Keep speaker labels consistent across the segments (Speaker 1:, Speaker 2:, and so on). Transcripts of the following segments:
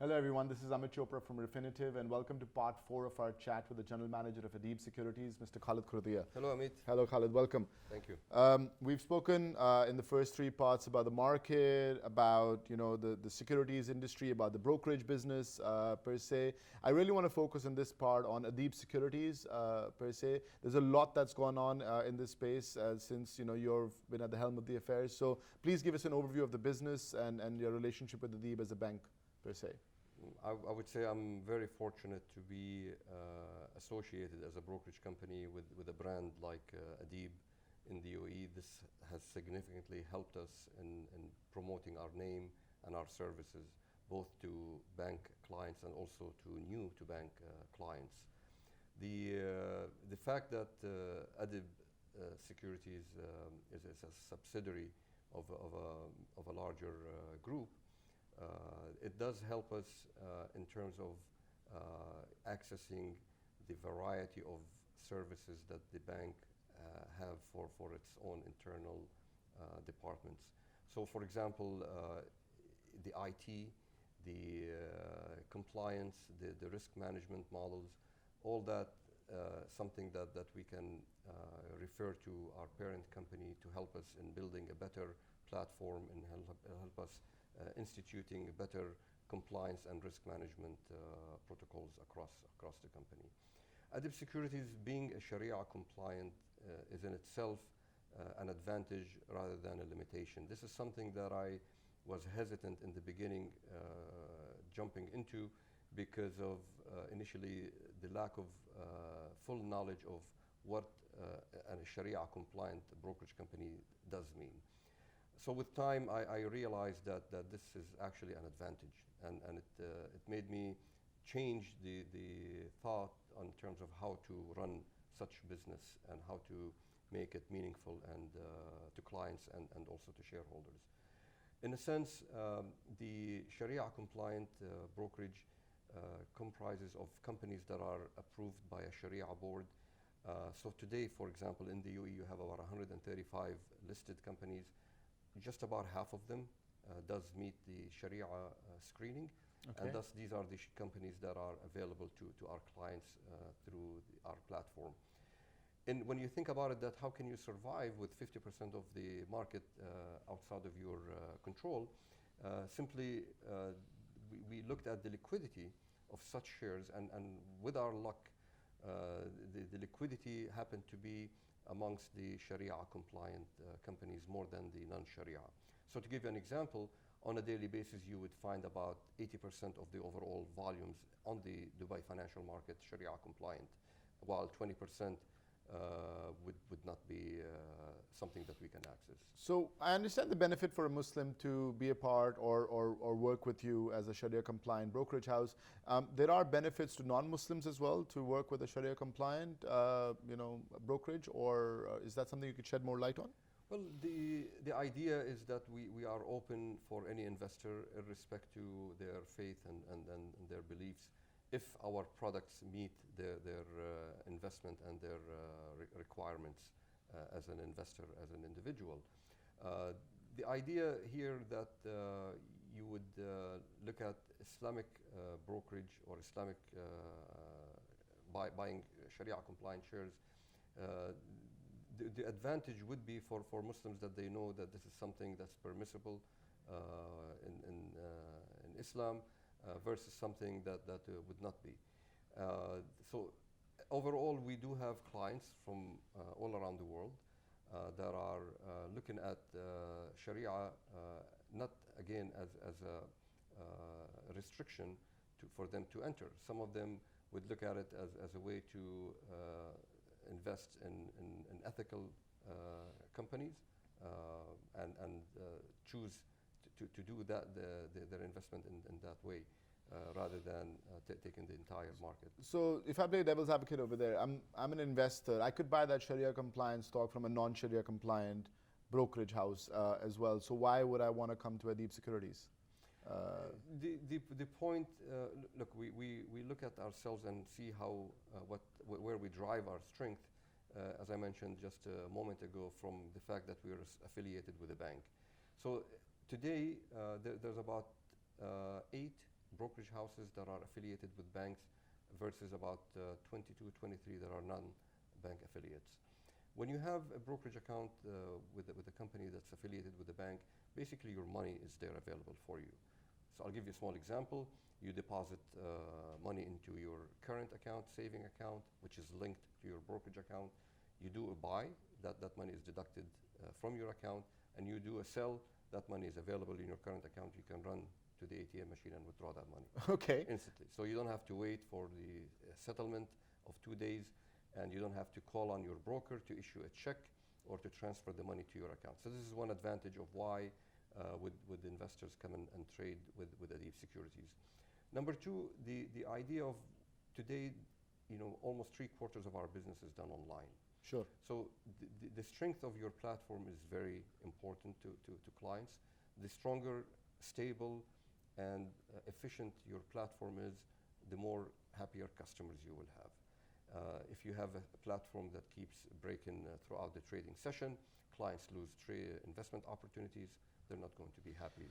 Speaker 1: Hello everyone, this is Amit Chopra from Refinitiv and welcome to part 4 of our chat with the General Manager of ADIB Securities, Mr. Khaled Kurdieh.
Speaker 2: Hello Amit.
Speaker 1: Hello Khaled, welcome.
Speaker 2: Thank you.
Speaker 1: We've spoken in the first 3 parts about the market, about the securities industry, about the brokerage business per se. I really want to focus on this part on ADIB Securities per se. There's a lot that's gone on in this space since you've been at the helm of the affairs. So please give us an overview of the business and your relationship with ADIB as a bank per se.
Speaker 2: I would say I'm very fortunate to be associated as a brokerage company with a brand like ADIB in the UAE. This has significantly helped us in promoting our name and our services, both to bank clients and also to new to bank clients. The fact that ADIB Securities is a subsidiary of a larger group, it does help us in terms of accessing the variety of services that the bank have for its own internal departments. So for example, the IT, the compliance, the risk management models, all that something that we can refer to our parent company to help us in building a better platform and help us instituting better compliance and risk management protocols across the company. ADIB Securities, being a Sharia compliant, is in itself an advantage rather than a limitation. This is something that I was hesitant in the beginning jumping into because of initially the lack of full knowledge of what a Sharia compliant brokerage company does mean. So with time, I realized that this is actually an advantage, and it made me change the thought in terms of how to run such business and how to make it meaningful and to clients and also to shareholders. In a sense, the Sharia compliant brokerage comprises of companies that are approved by a Sharia board. So today, for example, in the UAE, you have about 135 listed companies. Just about half of them does meet the Sharia screening, okay. And thus these are the companies that are available to our clients through our platform. And when you think about it, that how can you survive with 50% of the market outside of your control, simply we looked at the liquidity of such shares, and with our luck, the liquidity happened to be amongst the Sharia compliant companies more than the non-Sharia. So to give you an example, on a daily basis you would find about 80% of the overall volumes on the Dubai financial market Sharia compliant, while 20% would not be something that we can access.
Speaker 1: So I understand the benefit for a Muslim to be a part or work with you as a Sharia compliant brokerage house. There are benefits to non-Muslims as well to work with a Sharia compliant brokerage, or is that something you could shed more light on?
Speaker 2: Well, the idea is that we are open for any investor, irrespective to their faith and their beliefs, if our products meet their investment and their requirements as an investor, as an individual. The idea here that you would look at Islamic brokerage or Islamic buying Sharia compliant shares, the advantage would be for Muslims that they know that this is something that's permissible in Islam, versus something that would not be. So overall, we do have clients from all around the world that are looking at Sharia not again as a restriction for them to enter. Some of them would look at it as a way to invest in ethical companies and choose to do that their investment in that way, rather than taking the entire market.
Speaker 1: So if I play devil's advocate over there, I'm an investor. I could buy that Sharia compliant stock from a non-Sharia compliant brokerage house as well. So why would I want to come to ADIB Securities?
Speaker 2: The point, look, we look at ourselves and see how where we drive our strength. As I mentioned just a moment ago, from the fact that we are affiliated with a bank. So today there's about 8 brokerage houses that are affiliated with banks versus about 22, 23 that are non-bank affiliates. When you have a brokerage account with a company that's affiliated with the bank, basically your money is there available for you. So I'll give you a small example. You deposit money into your current account, saving account, which is linked to your brokerage account. You do a buy, that money is deducted from your account, and you do a sell, that money is available in your current account. You can run to the ATM machine and withdraw that money
Speaker 1: Okay.
Speaker 2: instantly. So you don't have to wait for the settlement of 2 days, and you don't have to call on your broker to issue a check or to transfer the money to your account. So this is one advantage of why would investors come and trade with ADIB Securities. Number two, the idea of today, almost 3/4 of our business is done online.
Speaker 1: Sure.
Speaker 2: So the strength of your platform is very important to clients. The stronger, stable, and efficient your platform is, the more happier customers you will have. If you have a platform that keeps breaking throughout the trading session, clients lose investment opportunities. They're not going to be happy.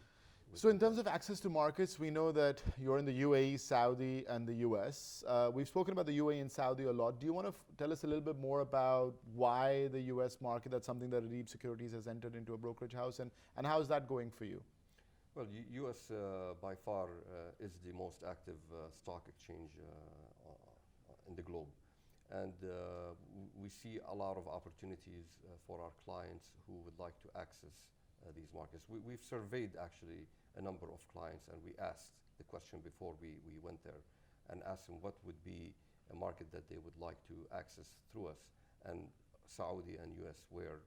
Speaker 1: So in terms of access to markets, we know that you're in the UAE, Saudi, and the US. We've spoken about the UAE and Saudi a lot. Do you want to tell us a little bit more about why the US market? That's something that ADIB Securities has entered into a brokerage house, and how is that going for you?
Speaker 2: Well, US by far is the most active stock exchange in the globe. And we see a lot of opportunities for our clients who would like to access these markets. We've surveyed actually a number of clients, and we asked the question before we went there and asked them what would be a market that they would like to access through us. And Saudi and US were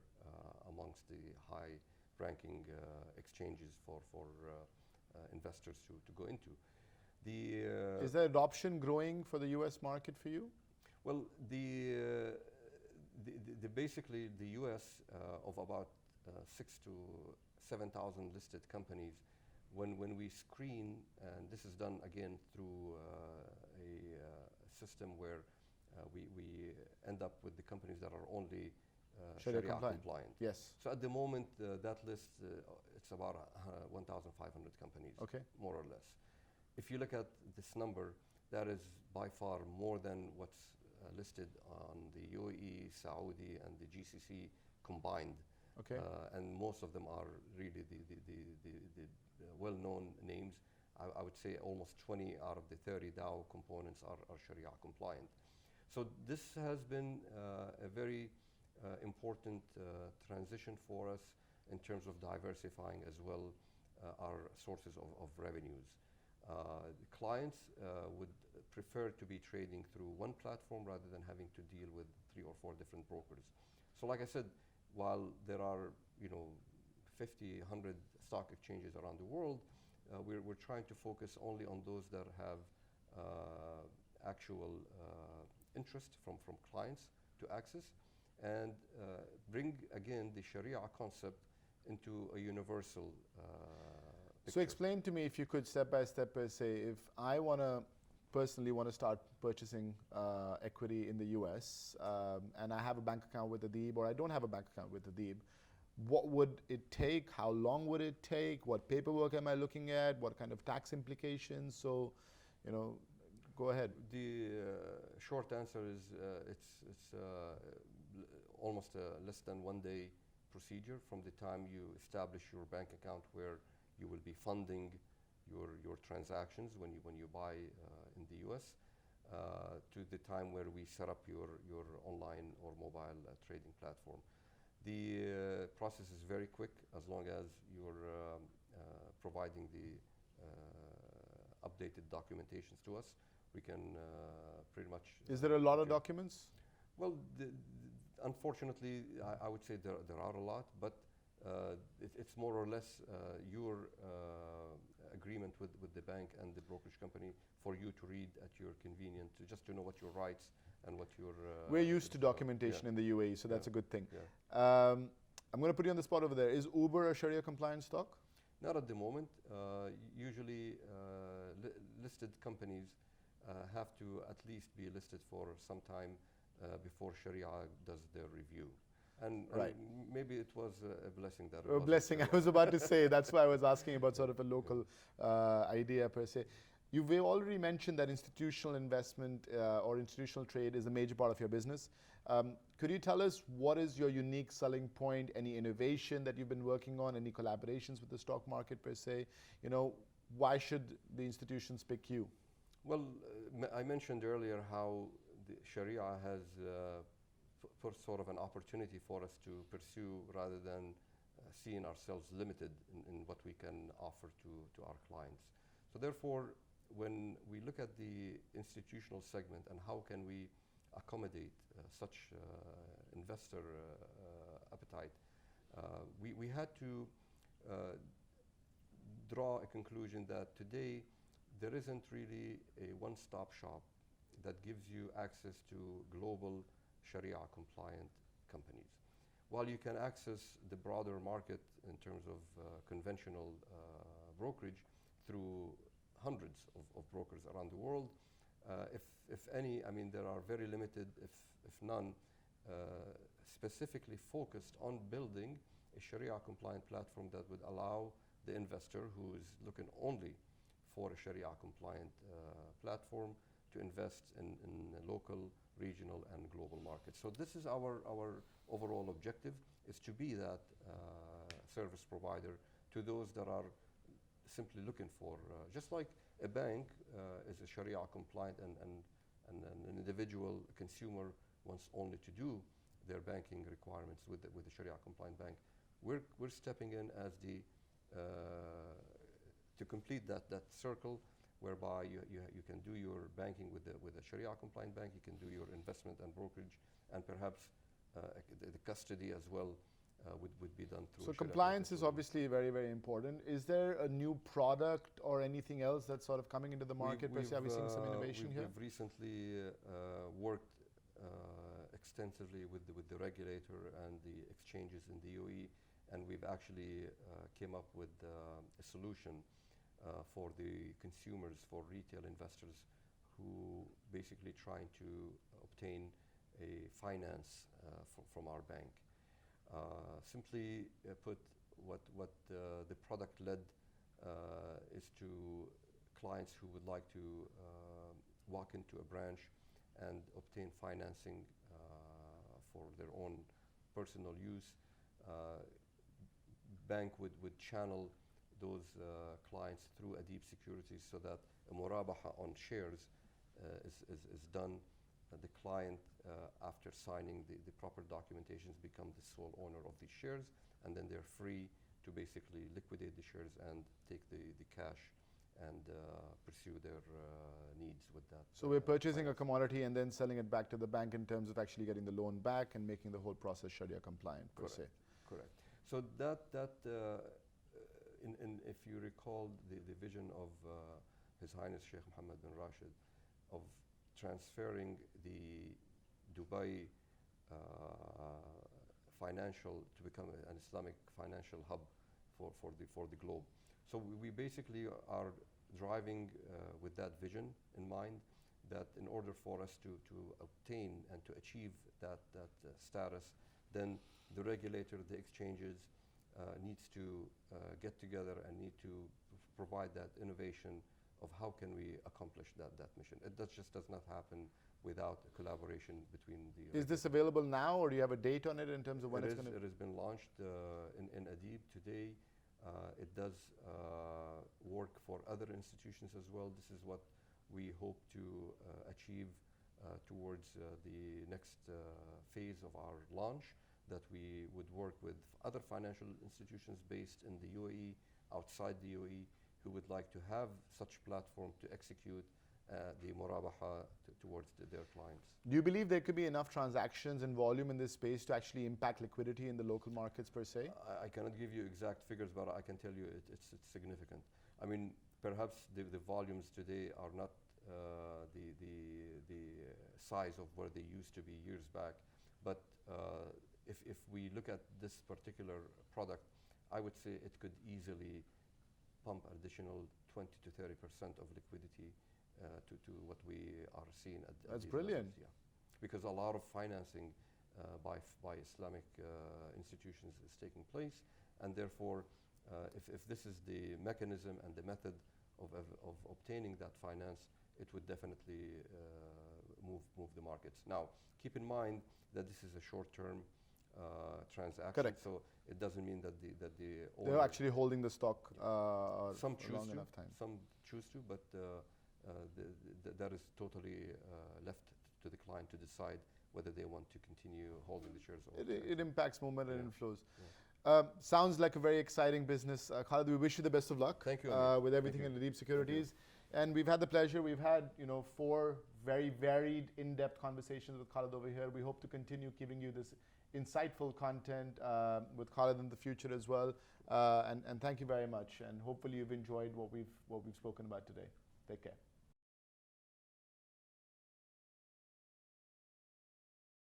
Speaker 2: amongst the high-ranking exchanges for investors to go into.
Speaker 1: Is there adoption growing for the US market for you?
Speaker 2: Well, basically the US of about 6,000 to 7,000 listed companies, when we screen, and this is done again through a system where we end up with the companies that are only Sharia compliant.
Speaker 1: Yes.
Speaker 2: So at the moment, that list, it's about 1,500 companies,
Speaker 1: okay,
Speaker 2: more or less. If you look at this number, that is by far more than what's listed on the UAE, Saudi, and the GCC combined.
Speaker 1: Okay.
Speaker 2: And most of them are really the well-known names. I would say almost 20 out of the 30 DAO components are Sharia compliant. So this has been a very important transition for us in terms of diversifying as well our sources of revenues. Clients would prefer to be trading through one platform rather than having to deal with 3 or 4 different brokers. So like I said, while there are 50, 100 stock exchanges around the world, we're trying to focus only on those that have actual interest from clients to access, and bring again the Sharia concept into a universal picture.
Speaker 1: So explain to me, if you could, step by step, per se, if I personally want to start purchasing equity in the US, and I have a bank account with ADIB, or I don't have a bank account with ADIB, what would it take? How long would it take? What paperwork am I looking at? What kind of tax implications? So, go ahead.
Speaker 2: The short answer is it's almost less than 1 day procedure from the time you establish your bank account, where you will be funding your transactions when you buy in the US, to the time where we set up your online or mobile trading platform. The process is very quick, as long as you're providing the updated documentations to us. We can pretty much...
Speaker 1: Is there a lot of documents?
Speaker 2: Well, unfortunately, I would say there are a lot, but it's more or less your agreement with the bank and the brokerage company for you to read at your convenience, just to know what your rights and what your...
Speaker 1: We're used to documentation in the UAE, so that's a good thing.
Speaker 2: Yeah.
Speaker 1: I'm going to put you on the spot over there. Is Uber a Sharia compliant stock?
Speaker 2: Not at the moment. Usually listed companies have to at least be listed for some time before Sharia does their review. And maybe it was a blessing that it was.
Speaker 1: A blessing, I was about to say. That's why I was asking about sort of a local idea per se. You've already mentioned that institutional investment or institutional trade is a major part of your business. Could you tell us what is your unique selling point, any innovation that you've been working on, any collaborations with the stock market per se? You know, why should the institutions pick you?
Speaker 2: Well, I mentioned earlier how the Sharia has put sort of an opportunity for us to pursue rather than seeing ourselves limited in what we can offer to our clients. So therefore, when we look at the institutional segment and how can we accommodate such investor appetite, we had to draw a conclusion that today there isn't really a one-stop shop that gives you access to global Sharia compliant companies. While you can access the broader market in terms of conventional brokerage through hundreds of brokers around the world, if any, I mean, there are very limited, if none, specifically focused on building a Sharia compliant platform that would allow the investor who is looking only for a Sharia compliant platform to invest in local, regional, and global markets. So this is our overall objective, is to be that service provider to those that are simply looking for, just like a bank is a Sharia compliant and an individual consumer wants only to do their banking requirements with the Sharia compliant bank. We're stepping in as the to complete that circle, whereby you can do your banking with a Sharia compliant bank, you can do your investment and brokerage, and perhaps the custody as well would be done through.
Speaker 1: So compliance is obviously very, very important. Is there a new product or anything else that's sort of coming into the market? Are we seeing some innovation here?
Speaker 2: We've recently worked extensively with the regulator and the exchanges in the UAE, and we've actually came up with a solution for the consumers, for retail investors who basically trying to obtain a finance from our bank. Simply put, what the product led is to clients who would like to walk into a branch and obtain financing for their own personal use. Bank would channel those clients through ADIB Securities so that a murabaha on shares is done. The client, after signing the proper documentations, become the sole owner of these shares, and then they're free to basically liquidate the shares and take the cash and pursue their needs with that.
Speaker 1: So we're purchasing a commodity and then selling it back to the bank in terms of actually getting the loan back and making the whole process Sharia compliant, per se.
Speaker 2: Correct. So if you recall the vision of His Highness Sheikh Mohammed bin Rashid of transferring the Dubai financial to become an Islamic financial hub for the globe. So we basically are driving with that vision in mind, that in order for us to obtain and to achieve that status, then the regulator, the exchanges, needs to get together and need to provide that innovation of how can we accomplish that mission. It just does not happen without a collaboration between the...
Speaker 1: Is this available now, or do you have a date on it in terms of when it's going to...
Speaker 2: It has been launched in ADIB today. It does work for other institutions as well. This is what we hope to achieve towards the next phase of our launch, that we would work with other financial institutions based in the UAE, outside the UAE, who would like to have such platform to execute the murabaha towards their clients.
Speaker 1: Do you believe there could be enough transactions and volume in this space to actually impact liquidity in the local markets per se?
Speaker 2: I cannot give you exact figures, but I can tell you it's significant. I mean, perhaps the volumes today are not the size of where they used to be years back, but if we look at this particular product, I would say it could easily pump additional 20 to 30% of liquidity to what we are seeing at
Speaker 1: That's
Speaker 2: these
Speaker 1: brilliant.
Speaker 2: levels, yeah. Because a lot of financing by Islamic institutions is taking place, and therefore, if this is the mechanism and the method of obtaining that finance, it would definitely move the markets. Now, keep in mind that this is a short-term transaction,
Speaker 1: Correct.
Speaker 2: so it doesn't mean that the owner,
Speaker 1: They're actually holding the stock
Speaker 2: some
Speaker 1: for
Speaker 2: choose
Speaker 1: long
Speaker 2: to,
Speaker 1: enough time.
Speaker 2: some choose to, but that is totally left to the client to decide whether they want to continue holding the shares or
Speaker 1: It impacts movement and inflows.
Speaker 2: Yeah.
Speaker 1: Sounds like a very exciting business. Khaled, we wish you the best of luck.
Speaker 2: Thank you, Amit.
Speaker 1: With everything in ADIB Securities. And we've had the pleasure, we've had 4 very varied, in-depth conversations with Khaled over here. We hope to continue giving you this insightful content with Khaled in the future as well. And thank you very much. And hopefully you've enjoyed what we've spoken about today. Take care.